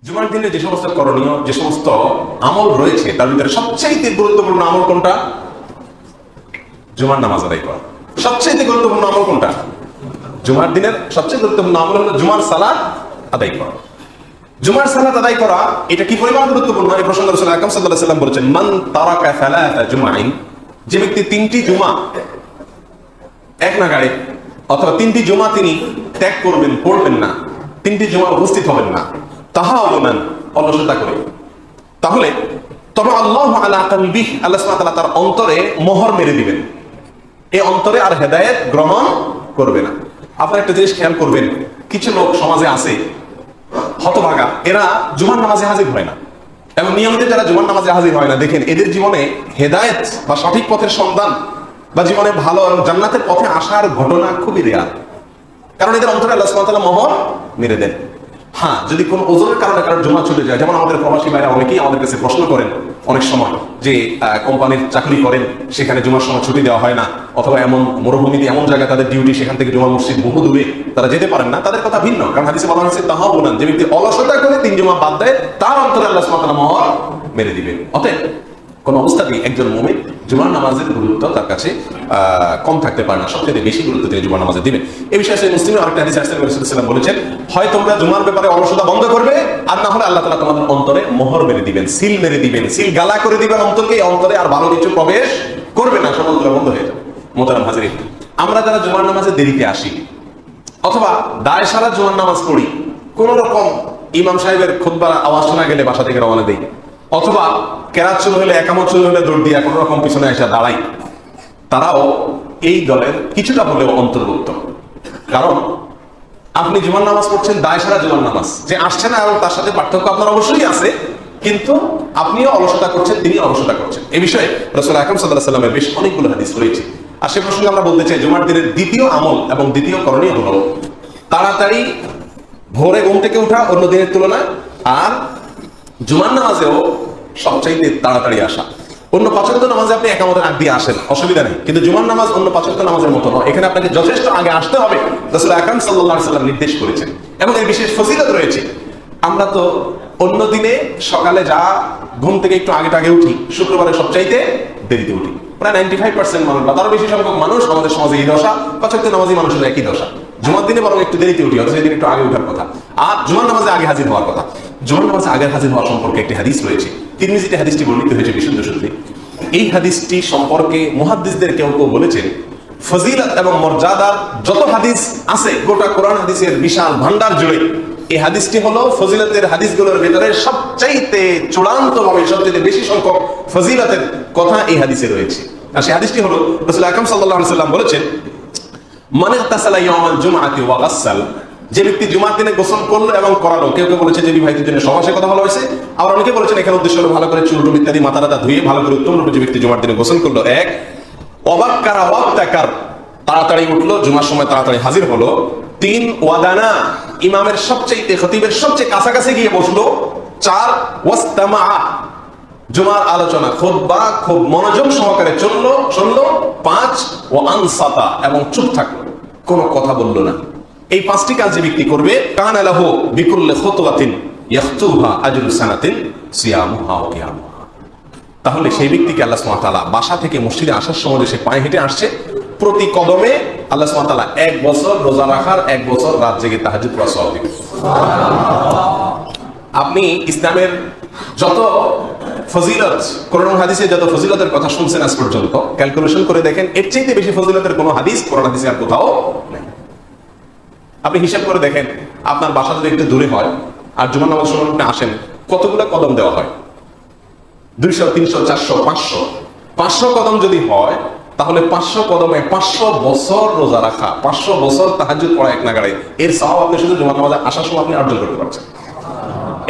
জুমার দিনে যে সমস্ত করণীয়, যে সমস্ত আমল রয়েছে তার ভিতরে সবচেয়ে গুরুত্বপূর্ণ আমল কোনটা? জুমার নামাজ আদায় করা। সবচেয়ে গুরুত্বপূর্ণ আমল কোনটা? জুমার দিনের সবচেয়ে গুরুত্বপূর্ণ আমল হলো জুমার সালাত আদায় করা। জুমার সালাত আদায় করা এটা কি পরিমাণ গুরুত্বপূর্ণ এই প্রসঙ্গে রাসূল আকরাম সাল্লাল্লাহু আলাইহি ওয়াসাল্লাম বলেছেন, মান তারাকা সালাতা জুমাইন, যে ব্যক্তি তিনটি জুমা এক নাগাড়ে অথবা তিনটি জুমা তিনি ত্যাগ করবেন, পড়বেন না, তিনটি জুমা উপস্থিত হবেন না, তাহা অবনান অলসতা করে, তাহলে তবে আল্লাহু আলা কলবিহি, আল্লাহ সুবহানাহু ওয়া তাআলা তার অন্তরে মোহর মেরে দিবেন, এই অন্তরে আর হেদায়েত গ্রহণ করবে না। আপনারা একটা জিনিস খেয়াল করবেন, কিছু লোক সমাজে আছে হতভাগা, এরা জুমার নামাজে হাজির হয় না, এবং নিয়মিত যারা জুমার নামাজে হাজির হয় না, দেখেন এদের জীবনে হেদায়েত বা সঠিক পথের সন্ধান বা জীবনে ভালো জান্নাতের পথে আসার ঘটনা খুবই রেয়ার, কারণ এদের অন্তরে আল্লাহ সুবহানাহু ওয়া তাআলা মোহর মেরে দেন। হ্যাঁ, যদি কোনো ওজনের কারণে কারণ জমা চলে যায়, যেমন আমাদের প্রবাসী ভাইরা অনেকেই আমাদের কাছে প্রশ্ন করেন অনেক সময় যে কোম্পানির চাকরি করেন, সেখানে জুমার সময় ছুটি দেওয়া হয় না, অথবা এমন মরুভূমিতে এমন জায়গায় তাদের ডিউটি, সেখান থেকে জুমা মসজিদ বহু দূরে, তারা যেতে পারেন না, তাদের কথা ভিন্ন। কারণ হাদিসে বলা হয়েছে তাহা বলেন, যে ব্যক্তি অলসতা করে তিন জুমা বাদ দেয় তার অন্তরে আল্লাহ সুবহানাহু ওয়া তাআলা মোহর মেরে দিবেন। অতএব কোন অবস্থাতেই একজন মুমিন জুমার নামাজের গুরুত্ব তার কাছে কম থাকতে পারে না, সবচেয়ে বেশি গুরুত্ব তিনি জুমার নামাজে দিবেন। এই বিষয়ে সেই মুসলিমের আরেকটা হাদিস আছে, রাসূলুল্লাহ সাল্লাল্লাহু আলাইহি ওয়াসাল্লাম বলেছেন, হয় তোমরা জুমার ব্যাপারে অলসতা বন্ধ করবে, আর না হলে আল্লাহ তাআলা তোমাদের অন্তরে মোহর মেরে দিবেন, সিল মেরে দিবেন, সিল গালা করে দিবেন অন্তরকে, অন্তরে আর ভালো কিছু প্রবেশ করবে না, সব অন্তরে বন্ধ হয়ে যাবে। মোহতারাম হাজিরিন, আমরা যারা জুমার নামাজে দেরিতে আসি অথবা দায় সারা জুমার নামাজ পড়ি, কোন রকম ইমাম সাহেবের খুতবার আওয়াজ শোনা গেলে বাসা থেকে রওনা দেই, অথবা কেরাত শুরু হলে, একামত শুরু হলে দৌড় দিয়া কোন রকম পিছনে এসে দাঁড়াই, তারাও এই দলের কিছুটা হলেও অন্তর্ভুক্ত। কারণ আপনি জুমার নামাজ পড়ছেন, দায় সারা জুমার নামাজ, যে আসছে না এবং তার সাথে পার্থক্য আপনার অবশ্যই আছে, কিন্তু আপনিও অলসতা করছেন, তিনি অলসতা করছেন। এই বিষয়ে রাসূল আকরাম সাল্লাল্লাহু আলাইহি ওয়াসাল্লামের বেশ অনেকগুলো হাদিস রয়েছে। আর সে প্রসঙ্গে আমরা বলতে চাই, জুমার দিনের দ্বিতীয় আমল এবং দ্বিতীয় করণীয় হলো তাড়াতাড়ি ভোরে ঘুম থেকে ওঠা অন্য দিনের তুলনায়, আর জুমার নামাজেও সবচাইতে তাড়াতাড়ি আসা। অন্য পাঁচ ওয়াক্ত নামাজে আপনি একামতের আগ দিয়ে আসেন, অসুবিধা নেই, কিন্তু জুমার নামাজ অন্য পাঁচ ওয়াক্ত নামাজের মতো নয়, এখানে আপনাকে যথেষ্ট আগে আসতে হবে, রাসূল আকরাম সাল্লাল্লাহু আলাইহি ওয়াসাল্লাম নির্দেশ করেছেন, এবং এর বিশেষ ফজিলত রয়েছে। আমরা তো অন্য দিনে সকালে যা ঘুম থেকে একটু আগে উঠি, শুক্রবারে সবচাইতে দেরিতে উঠি। প্রায় 95% মানুষ বা তারও বেশি সংখ্যক মানুষ আমাদের সমাজে এই দশা, পাঁচ ওয়াক্ত নামাজি মানুষের একই দশা। জুমার দিনে বরং একটু দেরিতে উঠি, অথচ সেদিন একটু আগে উঠার কথা, আর জুমার নামাজে আগে হাজির হওয়ার কথা। জুমার নামাজে আগে হাজির হওয়া সম্পর্কে একটি হাদিস রয়েছে, তিরমিজিতে হাদিসটি বর্ণিত হয়েছে বিশুদ্ধ সূত্রে। এই হাদিসটি সম্পর্কে মুহাদ্দিসদের কেউ কেউ বলেছেন, ফজিলত এবং মর্যাদার যত হাদিস আছে গোটা কোরআন হাদিসের বিশাল ভান্ডার জুড়ে এই হাদিসটি হলো ফজিলতের হাদিসগুলোর ভিতরে সবচাইতে চূড়ান্ত ভাবে সবচেয়ে বেশি সংখ্যক ফজিলতের কথা এই হাদিসে রয়েছে। আর সেই হাদিসটি হলো রাসূল আকরাম সাল্লাল্লাহু আলাইহি ওয়াসাল্লাম বলেছেন, মান ইগতাসালা ইয়াওমাল জুমআতি ওয়া গাসসাল, যে ব্যক্তি জুমার দিনে গোসল করলো এবং করালো, কেউ কেউ বলেছে যে বিবাহিতের জন্য সমাসে কথা বলা হয়েছে, আবার অনেকে বলেছেন এখানে উদ্দেশ্য হলো ভালো করে চুল টুল ইত্যাদি মাথা টাথা ধুয়ে ভালো করে উত্তম রূপে যে ব্যক্তি জুমার দিনে গোসল করলো, এক ওয়াবাক্কারা ওয়াক্তাকার, তাড়াতাড়ি উঠলো, জুমার সময় তাড়াতাড়ি হাজির হলো, তিন ওয়াদানা, ইমামের সবচেয়ে খতিবের সবচেয়ে কাছাকাছি গিয়ে বসলো, চার ওয়াস্তামা, জুমার আলোচনা খুতবা খুব মনোযোগ সহকারে শুনলো, পাঁচ ও আনসাতা, এবং চুপ থাকলো, কোনো কথা বললো না। এই পাঁচটি কাজ যে ব্যক্তি করবে, কানা লাহু বিকুল্লি খুতওয়াতিন ইয়াখতুহা আজরু সানাতিন সিয়ামুহা ওয়া কিয়ামুহা, তাহলে সেই ব্যক্তিকে আল্লাহ সুবহানাহু ওয়া তাআলা বাসা থেকে মসজিদে আসার সময় সে পায়ে হেঁটে আসছে, প্রতি কদমে আল্লাহ সুবহানাহু ওয়া তাআলা 1 বছর রোজা রাখার, 1 বছর রাত জেগে তাহাজ্জুদ পড়ার সওয়াব দিবেন। আপনি ইসলামের যত ফজিলত, কোরআন হাদিসে যত ফজিলতের কথা শুনছেন আজ পর্যন্ত, ক্যালকুলেশন করে দেখেন এর চাইতে বেশি ফজিলতের কোনো হাদিস কোরআন হাদিসে আর কোথাও নেই। আপনি হিসাব করে দেখেন, আপনার বাসা যদি একটু দূরে হয় আর জুমার নামাজ সময় আপনি আসেন, কতগুলো কদম দেওয়া হয়? 200, 300, 400, 500 কদম যদি হয়, তাহলে 500 কদমে 500 বছর রোজা রাখা, 500 বছর তাহাজ্জুদ পড়া এক নাগাড়ে, এর সওয়াব আপনি শুধু জুমার নামাজে আসার সময় আপনি অর্জন করতে পারছেন।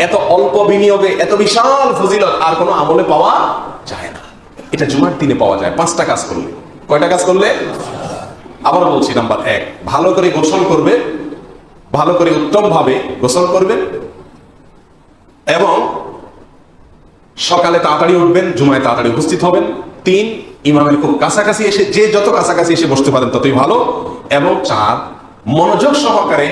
এত অল্প বিনিয়োগে এত বিশাল ফজিলত আর কোনো আমলে পাওয়া যায় না, এটা জুমার দিনে পাওয়া যায় 5টা কাজ করলে। কয়টা কাজ করলে? আবার বলছি, নাম্বার 1, ভালো করে গোসল করবে, ভালো করে উত্তম ভাবে গোসল করবেন, এবং সকালে তাড়াতাড়ি উঠবেন, জুমায় তাড়াতাড়ি উপস্থিত হবেন। 3, ইমামের খুব কাছাকাছি এসে, যে যত কাছাকাছি এসে বসতে পারেন ততই ভালো। এবং 4, মনোযোগ সহকারে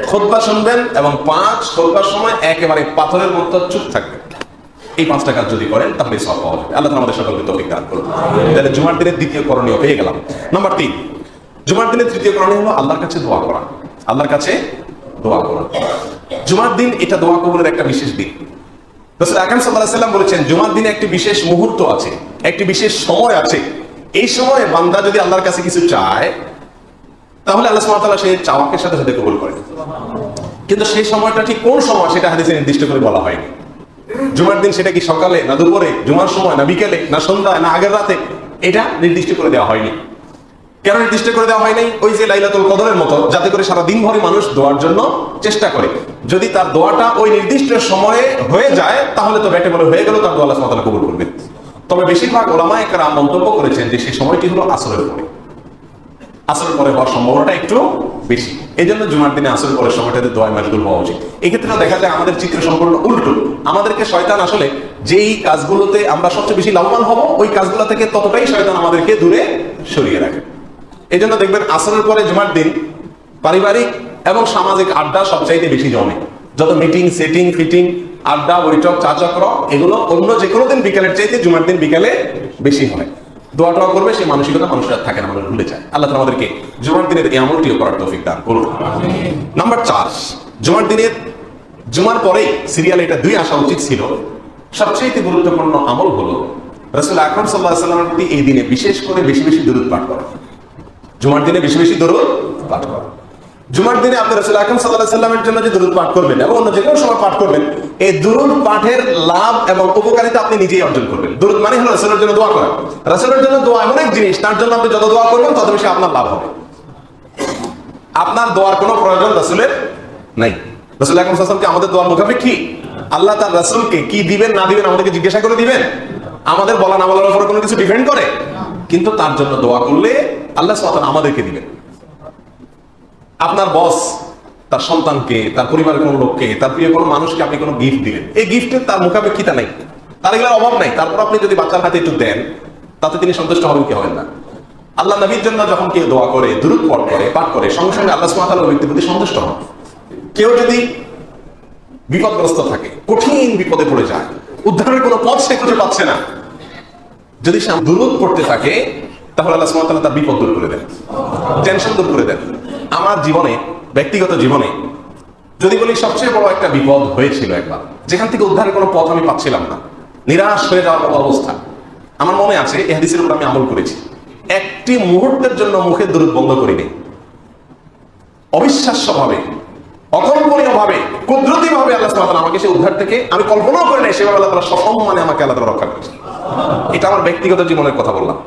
খুতবা শুনবেন এবং 5 খুতবার সময় একেবারে পাথরের মতো চুপ থাকবেন। এই 5টা কাজ যদি করেন তাহলে সওয়াব পাওয়া যাবে। আল্লাহ আমাদের সকলকে তৌফিক দান করুন। তাহলে জুমার দিনের দ্বিতীয় করণীয় পেয়ে গেলাম। নাম্বার 3, জুমার দিনের তৃতীয় করণীয় হলো আল্লাহর কাছে দোয়া করা। আল্লাহর কাছে দোয়া করা। জুমার দিন এটা দোয়া কবুলের একটা বিশেষ দিন। রাসূল আকরাম সাল্লাল্লাহু আলাইহি ওয়াসাল্লাম বলেছেন, জুমার দিনে একটি বিশেষ মুহূর্ত আছে, একটি বিশেষ সময় আছে। এই সময়ে বান্দা যদি আল্লাহর কাছে কিছু চায় তাহলে আল্লাহ সুবহানাহু ওয়া তাআলা সেই চাওয়াকে সাথে সাথে কবুল করেন। কিন্তু সেই সময়টা ঠিক কোন সময় সেটা হাদিসে নির্দিষ্ট করে বলা হয়নি। জুমার দিন সেটা কি সকালে না দুপুরে, জুমার সময় না বিকেলে না সন্ধ্যায় না আগের রাতে, এটা নির্দিষ্ট করে দেওয়া হয়নি। কেন নির্দিষ্ট করে দেওয়া হয় নাই? ওই যে লাইলাতুল কদরের মতো, যাতে করে সারা দিন ভরে মানুষ দোয়ার জন্য চেষ্টা করে। যদি তার দোয়াটা ওই নির্দিষ্ট সময়ে হয়ে যায় তাহলে তো ব্যাটে বলে হয়ে গেল, তার দোয়া আল্লাহ সুবহানাহু ওয়া তাআলা কবুল করবেন। তবে বেশিরভাগ উলামায়ে কেরাম মন্তব্য করেছেন যে সেই সময়টি হলো আসরের পরে। আসরের পরে হওয়ার সম্ভাবনাটা একটু বেশি। এই জন্য জুমার দিনে আসরের পরের সময়টাতে দোয়ায় মাশগুল হওয়া উচিত। এই ক্ষেত্রে দেখা যায় আমাদের চিত্র সম্পূর্ণ উল্টো। আমাদেরকে শয়তান আসলে যেই কাজগুলোতে আমরা সবচেয়ে বেশি লাভবান হব, ওই কাজগুলো থেকে ততটাই শয়তান আমাদেরকে দূরে সরিয়ে রাখে। এই জন্য দেখবেন আসরের পরে জুমার দিন পারিবারিক এবং সামাজিক আড্ডা সবচাইতে বেশি জমে। যত মিটিং, সেটিং, ফিটিং, আড্ডা, বৈঠক, চা চক্র, এগুলো অন্য যে কোনো দিন বিকেলের চাইতে জুমার দিন বিকেলে বেশি হয়। দোয়াটা করবে সেই মানসিকতা মানুষের থাকে না, মানুষ ভুলে যায়। আল্লাহ তাআলা আমাদেরকে জুমার দিনের এই আমলটিও করার তৌফিক দান করুন। নাম্বার 4, জুমার দিনের জুমার পরেই সিরিয়ালে এটা 2 আসা উচিত ছিল। সবচেয়ে গুরুত্বপূর্ণ আমল হলো রাসূল আকরাম সাল্লাল্লাহু আলাইহি ওয়াসাল্লামের প্রতি এই দিনে বিশেষ করে বেশি বেশি দরুদ পাঠ করা। জুমার দিনে বেশি বেশি দরুদ পাঠ করা। জুমার দিনে আপনি রাসূল আকরাম সাল্লাল্লাহু আলাইহি ওয়াসাল্লামের জন্য যে দরুদ পাঠ করবেন এবং অন্য যে কোনো সময় পাঠ করবেন, এই দরুদ পাঠের লাভ এবং উপকারিতা আপনি নিজেই অর্জন করবেন। দরুদ মানে হলো রাসূলের জন্য দোয়া করা। রাসূলের জন্য দোয়া এমন এক জিনিস, তার জন্য আপনি যত দোয়া করবেন তত বেশি আপনার লাভ হবে। আপনার দোয়ার কোনো প্রয়োজন রাসূলের নাই। রাসূল আকরাম সাল্লাল্লাহু আলাইহি ওয়াসাল্লাম কি আমাদের দোয়ার মুখাপেক্ষী? আল্লাহ তার রাসূলকে কি দিবেন না দিবেন আমাদেরকে জিজ্ঞাসা করে দিবেন? আমাদের বলা না বলার উপর কোনো কিছু ডিপেন্ড করে? কিন্তু তার জন্য দোয়া করলে আল্লাহ সুবহানাহু ওয়া তাআলা আমাদেরকে দিবেন। আপনার বস তার সন্তানকে, তার পরিবারের কোনো লোককে, তার প্রিয় কোনো মানুষকে আপনি কোনো গিফট দিলেন, এই গিফটের তার মুখাপেক্ষিতা নাই, তার এগুলোর অভাব নাই। তারপর আপনি যদি বাচ্চার হাতে একটু দেন তাতে তিনি সন্তুষ্ট হবেন কি হবেন না? আল্লাহ নবীর জন্য যখন কেউ দোয়া করে, দুরূদ পাঠ করে, সঙ্গে সঙ্গে আল্লাহ সুবহানাহু ওয়া তাআলা ওই ব্যক্তির প্রতি সন্তুষ্ট হন। কেউ যদি বিপদগ্রস্ত থাকে, কঠিন বিপদে পড়ে যায়, উদ্ধারের কোনো পথ সে খুঁজে পাচ্ছে না, যদি সে দুরূদ পড়তে থাকে তাহলে আল্লাহ সুবহানাহু ওয়া তাআলা তার বিপদ দূর করে দেন, টেনশন দূর করে দেন। আমার জীবনে, ব্যক্তিগত জীবনে যদি বলি, সবচেয়ে বড় একটা বিপদ হয়েছিল একবার, যেখান থেকে উদ্ধারের কোনো পথ আমি পাচ্ছিলাম না, নিরাশ হয়ে যাওয়ার মতো অবস্থা। আমার মনে আছে এই হাদিসের উপর আমি আমল করেছি। একটি মুহূর্তের জন্য মুখের দরুদ বন্ধ করিনি। অবিশ্বাস্যভাবে, অকল্পনীয়ভাবে, কুদরতিভাবে আল্লাহ সুবহানাহু ওয়া তাআলা আমাকে সেই উদ্ধার থেকে, আমি কল্পনাও করি নাই সেভাবে আল্লাহ তাআলা সসম্মানে আমাকে আল্লাহ তাআলা রক্ষা করেছে। এটা আমার ব্যক্তিগত জীবনের কথা বললাম।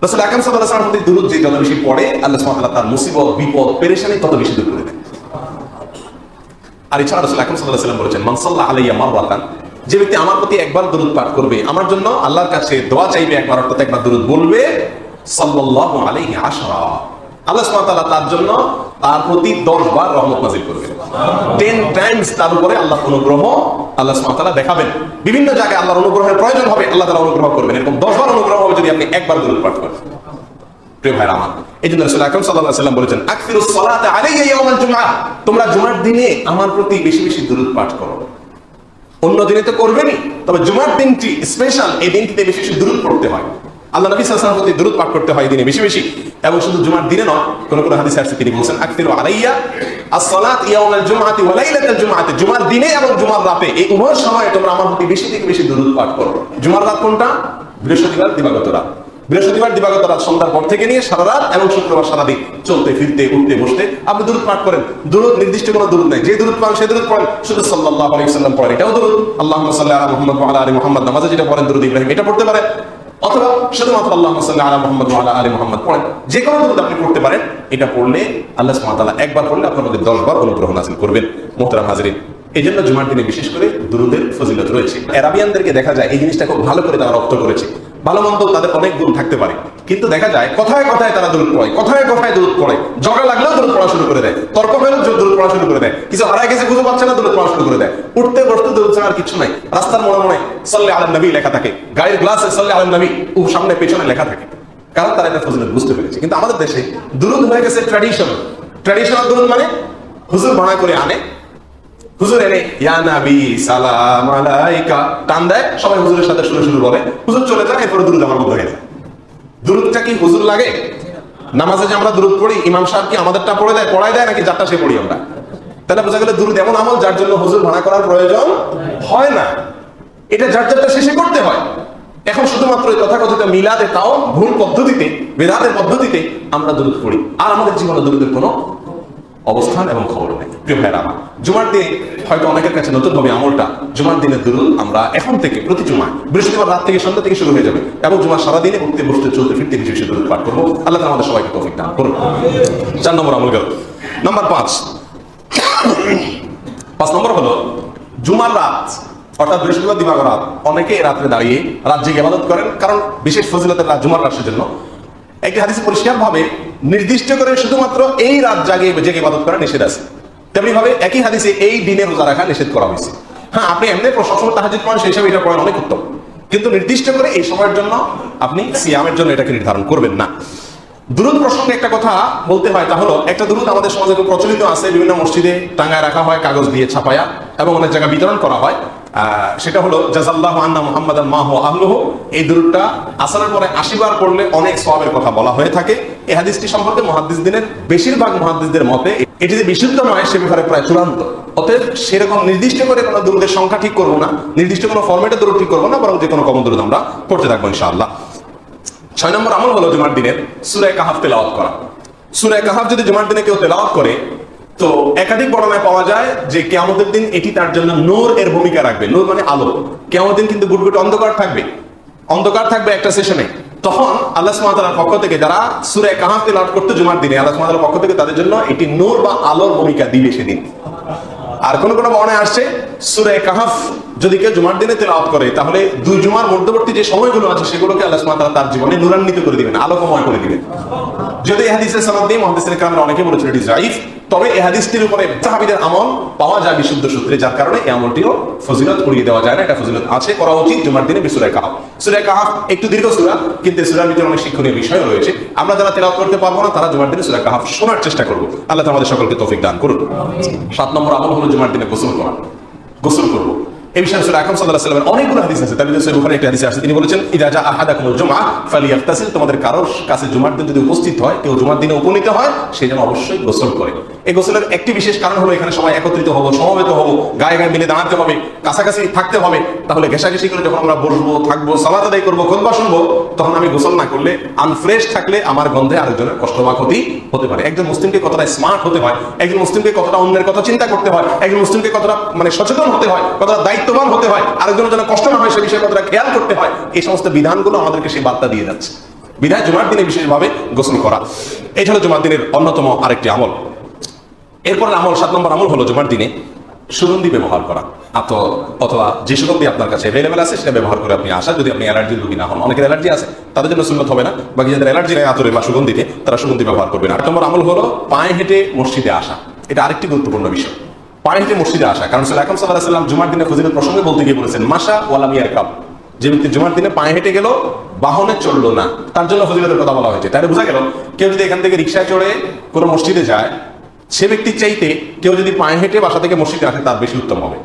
রাসূল আকরাম সাল্লাল্লাহু আলাইহি ওয়াসাল্লামের প্রতি দুরূদ যে যত বেশি পড়ে, আল্লাহ সুবহানাহু ওয়া তাআলা তার মুসিবত, বিপদ, পেরেশানি তত বেশি দূর করে দেন। আর এছাড়া রাসূল আকরাম সাল্লাল্লাহু আলাইহি ওয়াসাল্লাম বলেছেন, মান সাল্লা আলাইয়া মাররাতান, যে ব্যক্তি আমার প্রতি একবার দুরূদ পাঠ করবে, আমার জন্য আল্লাহর কাছে দোয়া চাইবে একবার, অর্থাৎ একবার দুরূদ বলবে, সাল্লাল্লাহু আলাইহি আশরা, আল্লাহ সুবহানাহু ওয়া তাআলা তার জন্য তার প্রতি 10 বার রহমত নাযিল করবেন। 10 টাইমস তার উপরে আল্লাহর অনুগ্রহ আল্লাহ সুবহানাহু ওয়া তাআলা দেখাবেন। বিভিন্ন জায়গায় আল্লাহর অনুগ্রহের প্রয়োজন হবে, আল্লাহ তাআলা অনুগ্রহ করবেন। এরকম 10 বার অনুগ্রহ হবে যদি আপনি একবার দুরূদ পাঠ করেন। প্রিয় ভাইরা আমার, এই জন্য রাসূল আকরাম সাল্লাল্লাহু আলাইহি ওয়াসাল্লাম বলেছেন, আকসিরুস সালাতা আলাইয়া ইয়াউমাল জুমআহ, তোমরা জুমার দিনে আমার প্রতি বেশি বেশি দুরূদ পাঠ করো। অন্য দিনে তো করবেনই, তবে জুমার দিনটি স্পেশাল, এই দিনটিতে বেশি বেশি দুরূদ পড়তে হয়। আল্লাহ নবী সাল্লাল্লাহু আলাইহি ওয়াসাল্লাম প্রতি দুরূদ পাঠ করতে হয় দিনে বেশি বেশি, এবং শুধু জুমার দিনে নয়, কোন কোন হাদিসে আছে তিনি বলেছেন, আকসিরু আলাইয়া as-সালাত ইয়াউমাল জুমআতি ওয়া লাইলাতাল জুমআতি, জুমার দিনে এবং জুমার রাতে, এই উভয় সময়ে তোমরা আমার প্রতি বেশি থেকে বেশি দুরূদ পাঠ করো। জুমার রাত কোনটা? বৃহস্পতিবার দিবাগত রাত। বৃহস্পতিবার দিবাগত রাত সন্ধ্যার পর থেকে নিয়ে সারা রাত, এবং শুক্রবার সারাদিন চলতে ফিরতে উঠতে বসতে আপনি দুরূদ পাঠ করেন। দুরূদ নির্দিষ্ট কোনো দুরূদ নাই, যে দুরূদ পান সে দুরূদ পড়েন, শুধু সাল্লাল্লাহু আলাইহি ওয়াসাল্লাম পড়েন, এটাও দুরূদ। আল্লাহুম্মা সাল্লি আলা মুহাম্মাদ ওয়া আলা আলি মুহাম্মাদ, নামাজে যেটা পড়েন দুরূদ ইব্রাহিম, এটা পড়তে পারেন। অথবা শুধুমাত্র আল্লাহুম্মা সাল্লি আলা মুহাম্মাদ ওয়া আলা আলি মুহাম্মাদ পড়েন, যে কোনো দুরূদ আপনি পড়তে পারেন। এটা পড়লে আল্লাহ সুবহানাহু ওয়া তাআলা একবার পড়লে আপনার মধ্যে 10 বার অনুগ্রহ নাযিল করবেন। মুহতারাম হাজিরিন, এই জন্য জুমার দিনে বিশেষ করে দুরূদের ফজিলত রয়েছে। আরাবিয়ানদেরকে দেখা যায় এই জিনিসটা খুব ভালো করে তারা রপ্ত করেছে। ভালো মন্দ তাদের অনেক গুণ থাকতে পারে, কিন্তু দেখা যায় কথায় কথায় তারা দুরূদ পড়ে, কথায় কথায় দুরূদ পড়ে, ঝগড়া লাগলেও দুরূদ পড়া শুরু করে দেয়, তর্ক হলেও দুরূদ পড়া শুরু করে দেয়, কিছু হারায় গেছে খুঁজে পাচ্ছে না, দুরূদ পড়া শুরু করে দেয়। উঠতে বসতে দুরূদ ছাড়া আর কিছু নাই। রাস্তার মোড়ে মোড়ে সাল্লি আলা নবী লেখা থাকে, গাড়ির গ্লাসে সাল্লি আলা নবী সামনে পেছনে লেখা থাকে, কারণ তারা এটা ফজিলত বুঝতে পেরেছে। কিন্তু আমাদের দেশে দুরূদ হয়ে গেছে ট্র্যাডিশনাল। ট্র্যাডিশনাল দুরূদ মানে হুজুর ভাড়া করে আনে, হুজুর এনে ইয়া নবী সালাম আলাইকা টান দেয়, সবাই হুজুরের সাথে শুরু শুরু বলে, হুজুর চলে যায়, এরপরে দুরুদ আমার বন্ধ হয়ে যায়। দুরুদটা কি হুজুর লাগে? নামাজে যে আমরা দুরুদ পড়ি, ইমাম সাহেব কি আমাদেরটা পড়ায় দেয় নাকি যারটা সে পড়ি আমরা? তাহলে বোঝা গেল দুরুদ এমন আমল যার জন্য হুজুর ভাড়া করার প্রয়োজন হয় না, এটা যার যারটা শেষে করতে হয়। এখন শুধুমাত্র এই তথাকথিত মিলাদে, তাও ভুল পদ্ধতিতে, বেদাতের পদ্ধতিতে আমরা দুরুদ পড়ি, আর আমাদের জীবনে দুরুদের কোনো অবস্থান এবং খবর নেই। প্রিয় ভাইরা আমার, জুমার দিনে হয়তো অনেকের কাছে নতুন হবে আমলটা। জুমার দিনের দুরুদ আমরা এখন থেকে প্রতি জুমায় বৃহস্পতিবার রাত থেকে সন্ধ্যা থেকে শুরু হয়ে যাবে এবং জুমার সারাদিনে উঠতে বসতে চলতে ফিরতে কিছু কিছু দুরুদ পাঠ করবো। আল্লাহ তাআলা আমাদের সবাইকে তৌফিক দান করুন। 4 নম্বর আমল গেল। নাম্বার 5 নম্বর হলো জুমার রাত, অর্থাৎ বৃহস্পতিবার দিবাগত রাত। অনেকে রাত্রে দাঁড়িয়ে রাত জেগে ইবাদত করেন, কারণ বিশেষ ফজিলতের রাত জুমার রাতের জন্য একটি হাদিসে পরিষ্কার ভাবে নির্দিষ্ট করে শুধুমাত্র এই রাত জেগে ইবাদত করা নিষেধ আছে। তেমনি ভাবে একই হাদিসে এই দিনে রোজা রাখা নিষেধ করা হয়েছে। হ্যাঁ, আপনি এমনি সবসময় তাহাজ্জুদ পড়েন, সেই হিসাবে এটা পড়েন, অনেক উত্তম, কিন্তু নির্দিষ্ট করে এই সময়ের জন্য আপনি সিয়ামের জন্য এটাকে নির্ধারণ করবেন না। দুরুদ প্রসঙ্গে একটা কথা বলতে হয়, তা হলো একটা দুরুদ আমাদের সমাজে খুব প্রচলিত আছে, বিভিন্ন মসজিদে টাঙ্গায় রাখা হয় কাগজ দিয়ে ছাপায়া, এবং অনেক জায়গায় বিতরণ করা হয়। সেটা হলো জাযাল্লাহু আন্না মুহাম্মাদান মা হুয়া আহলুহু। এই দুরুদটা আসরের পরে 80 বার পড়লে অনেক সওয়াবের কথা বলা হয়ে থাকে। এই হাদিসটি সম্পর্কে মুহাদ্দিসদের বেশিরভাগ মুহাদ্দিসদের মতে এটি যে বিশুদ্ধ নয় সে ব্যাপারে প্রায় চূড়ান্ত। অতএব সেরকম নির্দিষ্ট করে কোনো দুরুদের সংখ্যা ঠিক করবো না, নির্দিষ্ট কোনো ফরম্যাটে দুরুদ ঠিক করবো না, বরং যে কোনো কমন দুরুদ আমরা পড়তে থাকবো ইনশাআল্লাহ। 6 নম্বর আমল হলো জুমার দিনের সূরা কাহাফ তেলাওয়াত করা। সূরা কাহাফ যদি জুমার দিনে কেউ তেলাওয়াত করে, তো একাধিক বর্ণনায় পাওয়া যায় যে কিয়ামতের দিন এটি তার জন্য নূর এর ভূমিকা রাখবে। নূর মানে আলো। কিয়ামতের দিন কিন্তু গুটগুটে অন্ধকার থাকবে একটা সেশনে। তখন আল্লাহ সুবহানাহু ওয়া তাআলার পক্ষ থেকে যারা সূরা কাহাফ তেলাওয়াত করতে জুমার দিনে, আল্লাহ সুবহানাহু ওয়া তাআলার পক্ষ থেকে তাদের জন্য এটি নূর বা আলোর ভূমিকা দিবে সেদিন। আর কোন কোন বর্ণনায় আসছে সূরা কাহাফ যদি কেউ জুমার দিনে তেলাওয়াত করে, তাহলে 2 জুমার মধ্যবর্তী যে সময়গুলো আছে সেগুলোকে আল্লাহ সুবহানাহু ওয়া তাআলা তার জীবনে নূরান্বিত করে দিবেন, আলোকময় করে দিবেন। যদি এই হাদিসের সনদ দিয়ে মুহাদ্দিসিনে কেরাম অনেকে বলেছেন এটি যায়িফ, তবে এই হাদিসটির উপরে সাহাবীদের আমল পাওয়া যায় বিশুদ্ধ সূত্রে, যার কারণে এই আমলটিও ফজিলত করিয়ে দেওয়া যায় না। এটা ফজিলত আছে, করা উচিত জুমার দিনে সূরা কাহাফ। সূরা কাহাফ একটু দীর্ঘ সূরা, কিন্তু সূরার ভিতরে অনেক শিক্ষণীয় বিষয় রয়েছে। আমরা যারা তেলাওয়াত করতে পারবো না তারা জুমার দিনে সূরা কাহাফ শোনার চেষ্টা করব। আল্লাহ তাআলা আমাদের সকলকে তৌফিক দান করুন। 7 নম্বর আমল হলো জুমার দিনে গোসল করা। গোসল করব, এই বিষয়ে রাসূল আকরাম সাল্লাল্লাহু আলাইহি ওয়াসাল্লামের অনেকগুলো হাদিস আছে। তার ভিতরে সহিহ বুখারীর একটা হাদিস আছে, তিনি বলেছেন ইযা জা আহাদাকুমুল জুমআ ফালিয়াগতাসিল। তোমাদের কারোর কাছে জুমার দিন যদি উপস্থিত হয়, কেউ জুমার দিনে উপনীত হয়, সে যেন অবশ্যই গোসল করে। এই গোসলের একটি বিশেষ কারণ হলো এখানে সবাই একত্রিত হবো, সমবেত হবো, গায়ে গায়ে মিলে দাঁড়াতে হবে, কাছাকাছি থাকতে হবে। তাহলে ঘেঁষাঘেঁষি করে যখন আমরা বসবো, থাকবো, সালাত আদায় করবো, খুতবা শুনবো, তখন আমি গোসল না করলে, আনফ্রেশ থাকলে আমার গন্ধে আরেকজনের কষ্ট বা ক্ষতি হতে পারে। একজন মুসলিমকে কতটা স্মার্ট হতে হয়, একজন মুসলিমকে কতটা অন্যের কথা চিন্তা করতে হয়, একজন মুসলিমকে কতটা সচেতন হতে হয়, কতটা দায়িত্ববান হতে হয়, আরেকজনের যেন কষ্ট না হয় সে বিষয়ে কতটা খেয়াল করতে হয়, এই সমস্ত বিধানগুলো আমাদেরকে সেই বার্তা দিয়ে যাচ্ছে। বিধায় জুমার দিনে বিশেষভাবে গোসল করা, এটা হলো জুমার দিনের অন্যতম আরেকটি আমল। এরপর আমল 7 নম্বর আমল হলো জুমার দিনে সুগন্ধি ব্যবহার করা, অথবা যে সুগন্ধি আপনার কাছে অ্যাভেলেবেল আছে সেটা ব্যবহার করে আপনি আসা, যদি আপনি অ্যালার্জির রোগী না হন। অনেকের অ্যালার্জি আছে, তাদের জন্য সুন্নত হবে না, বাকি যাদের অ্যালার্জি নেই আতরে বা সুগন্ধিতে, তারা সুগন্ধি ব্যবহার করবেন। 8 নম্বর আমল হলো পায়ে হেঁটে মসজিদে আসা। এটা আরেকটি গুরুত্বপূর্ণ বিষয়, পায়ে হেঁটে মসজিদে আসা। কারণ রাসূল আকরাম সাল্লাল্লাহু আলাইহি ওয়াসাল্লাম জুমার দিনে ফজিলত প্রসঙ্গে বলতে গিয়ে বলেছেন মাশা ওয়ালাম ইয়ারকাব। যে ব্যক্তি জুমার দিনে পায়ে হেঁটে গেল, বাহনে চললো না, তার জন্য ফজিলতের কথা বলা হয়েছে। তাহলে বোঝা গেল কেউ যদি এখান থেকে রিকশায় চড়ে কোনো মসজিদে যায়, সে ব্যক্তির চাইতে কেউ যদি পায়ে হেঁটে বাসা থেকে মসজিদে আসে তার বেশি উত্তম হবে।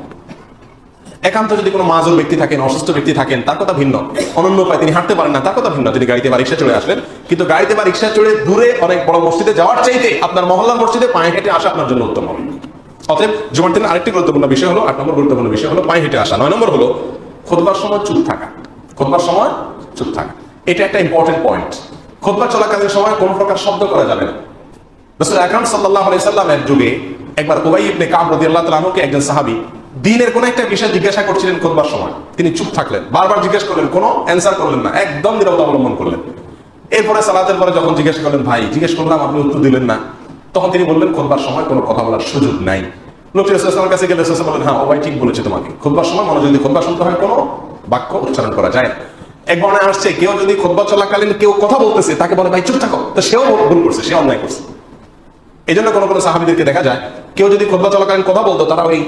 একান্ত যদি কোনো মাজুর ব্যক্তি থাকেন, অসুস্থ ব্যক্তি থাকেন, তার কথা ভিন্ন। অনন্য উপায়, তিনি হাঁটতে পারেন না, তার কথা ভিন্ন, তিনি গাড়িতে বা রিকশা চড়ে আসলেন। কিন্তু গাড়িতে বা রিকশা চড়ে দূরে অনেক বড় মসজিদে যাওয়ার চাইতে আপনার মহল্লার মসজিদে পায়ে হেঁটে আসা আপনার জন্য উত্তম হবে। অতএব জুমার দিনের আরেকটি গুরুত্বপূর্ণ বিষয় হলো, 8 নম্বর গুরুত্বপূর্ণ বিষয় হলো পায়ে হেঁটে আসা। 9 নম্বর হলো খুতবার সময় চুপ থাকা। খুতবার সময় চুপ থাকা, এটা একটা ইম্পর্টেন্ট পয়েন্ট। খুতবা চলাকালীন সময় কোন প্রকার শব্দ করা যাবে না। রাসূল আকরাম সাল্লাল্লাহু আলাইহি সাল্লামের যুগে একবার উবাই ইবনে কাব রাদিয়াল্লাহু তাআলা আনহুকে একজন সাহাবী দ্বীনের কোন একটা বিষয় জিজ্ঞাসা করছিলেন খুতবার সময়। তিনি চুপ থাকলেন, বারবার জিজ্ঞেস করলেন, কোনো অ্যানসার করলেন না, একদম নীরবতা অবলম্বন করলেন। এরপরে সালাতের পরে যখন জিজ্ঞেস করলেন, ভাই জিজ্ঞেস করলাম আপনি উত্তর দিলেন না, তখন তিনি বললেন খুতবার সময় কোনো কথা বলার সুযোগ নাই। লোকটি রাসূল সাল্লাল্লাহু আলাইহি ওয়াসাল্লামের কাছে গেলে রাসূল বললেন, হ্যাঁ ওবাই ঠিক বলেছে, তোমাকে খুতবার সময় মনোযোগ দিয়ে খুতবা শুনতে হয়, কোনো বাক্য উচ্চারণ করা যায় না। এক বর্ণনায় আসছে কেউ যদি খুতবা চলাকালীন কেউ কথা বলতেছে তাকে বলে ভাই চুপ থাকো, তো সেও ভুল করছে, সে অন্যায় করছে। এই জন্য কোনো কোনো সাহাবীদেরকে দেখা যায় কেউ যদি খুতবা চলাকালীন কথা বলতো, তারা ওই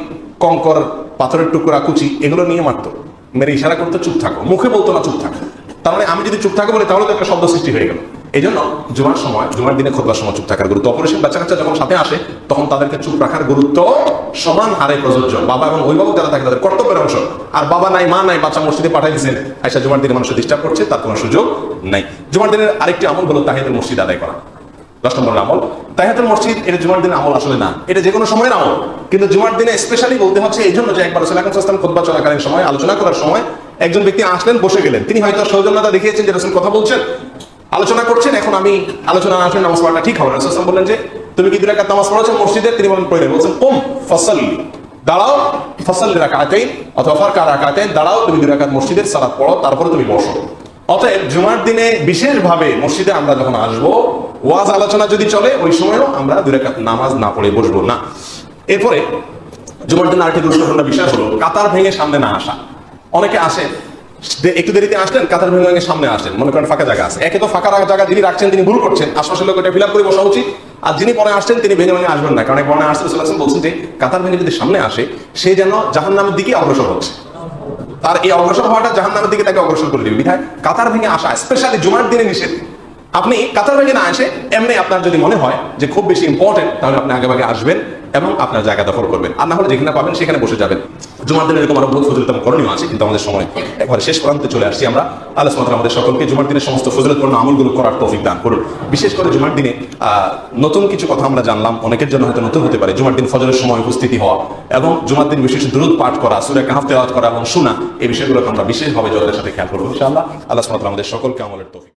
কঙ্কর, পাথরের টুকরা, কুচি এগুলো নিয়ে মারতো, মেরে ইশারা করতো চুপ থাকো, মুখে বলতো না চুপ থাকো। তার মানে আমি যদি চুপ থাকো বলি তাহলে তো একটা শব্দ সৃষ্টি হয়ে গেল। এই জন্য জুমার সময়, জুমার দিনে খুতবার সময় চুপ থাকার গুরুত্ব, অপরিসীম বাচ্চা কাচ্চা যখন সাথে আসে তখন তাদেরকে চুপ রাখার গুরুত্ব সমান হারে প্রযোজ্য। বাবা এবং অভিভাবক যারা থাকে তাদের কর্তব্যের অংশ। আর বাবা নাই, মা নাই, বাচ্চা মসজিদে পাঠাই দিচ্ছেন, আইসা জুমার দিনে মানুষ ডিস্টার্ব করছে, তার কোনো সুযোগ নাই। জুমার দিনের আরেকটি আমল হলো তাহিয়াতুল মসজিদ আদায় করা। 10 নম্বর আমল তাহিয়াতুল মসজিদ। এটা জুমার দিনের আমল আসলে না, এটা যে কোনো সময়ের আমল, কিন্তু জুমার দিনে স্পেশালি বলতে হচ্ছে এই জন্য যে একবার রাসূল আকরাম সাল্লাল্লাহু আলাইহি ওয়াসাল্লাম খুতবা চলাকালীন সময়, আলোচনা করার সময় একজন ব্যক্তি আসলেন, বসে গেলেন। তিনি হয়তো সৌজন্যতা দেখিয়েছেন যে রাসূল কথা বলছেন, আলোচনা করছেন, এখন আমি আলোচনা না আসলে নামাজ পড়াটা ঠিক হবে না। রাসূল সাল্লাল্লাহু আলাইহি ওয়াসাল্লাম বললেন যে তুমি কি 2 রাকাত নামাজ পড়েছো মসজিদে? তিনি বলেন পড়লেন। বলছেন কুম ফাসাল্লি, দাঁড়াও, ফাসাল্লি রাকাতাইন অথবা ফারকা রাকাতাইন, দাঁড়াও, তুমি 2 রাকাত মসজিদের সালাত পড়ো, তারপরে তুমি বসো। অতএব জুমার দিনে বিশেষভাবে মসজিদে আমরা যখন আসবো, ওয়াজ আলোচনা যদি চলে, ওই সময়ও আমরা 2 রাকাত নামাজ না পড়ে বসবো না। এরপরে জুমার দিন আরেকটি গুরুত্বপূর্ণ বিষয় হলো কাতার ভেঙে সামনে না আসা। অনেকে আসে, একটু দেরিতে আসলেন, কাতার ভেঙে সামনে আসেন, মনে করেন ফাঁকা জায়গা আছে। একে তো ফাঁকা জায়গা যিনি রাখছেন তিনি ভুল করছেন, আশপাশের লোক এটা ফিল আপ করে বসা উচিত। আর যিনি পরে আসছেন তিনি ভেঙে ভেঙে আসবেন না, কারণ পরে আসতে বলছেন যে কাতার ভেঙে যদি সামনে আসে সে যেন জাহান্নামের দিকে অগ্রসর হচ্ছে, তার এই অগ্রসর হওয়াটা জাহান্নামের দিকে তাকে অগ্রসর করে দেবে। বিধায় কাতার ভেঙে আসা স্পেশালি জুমার দিনে নিষেধ। আপনি কাতার ভেঙে না আসে এমনি আপনার যদি মনে হয় যে খুব বেশি ইম্পর্টেন্ট, তাহলে আপনি আগে ভাগে আসবেন এবং আপনার জায়গা দখল করবেন, আর না হলে যেখানে পাবেন সেখানে বসে যাবেন। জুমার দিনে এরকম আরো বহুত ফজিলতম করণীয় আছে, কিন্তু আমাদের সময় একবারে শেষ প্রান্তে চলে আসছি আমরা। আল্লাহ সুবহানাহু ওয়া তাআলা আমাদের সকলকে জুমার দিনের সমস্ত ফজিলতপূর্ণ আমলগুলো করার তৌফিক দান করুন। বিশেষ করে জুমার দিনে নতুন কিছু কথা আমরা জানলাম, অনেকের জন্য হয়তো নতুন হতে পারে। জুমার দিন ফজরের সময় উপস্থিতি হওয়া এবং জুমার দিন বিশেষ দুরূদ পাঠ করা, সূরা কাহফ তেলাওয়াত করা এবং শোনা, এই বিষয়গুলোকে আমরা বিশেষভাবে জোরের সাথে খেয়াল করবো ইনশাআল্লাহ। আল্লাহ সুবহানাহু ওয়া তাআলা আমাদের সকলকে আমলের তৌফিক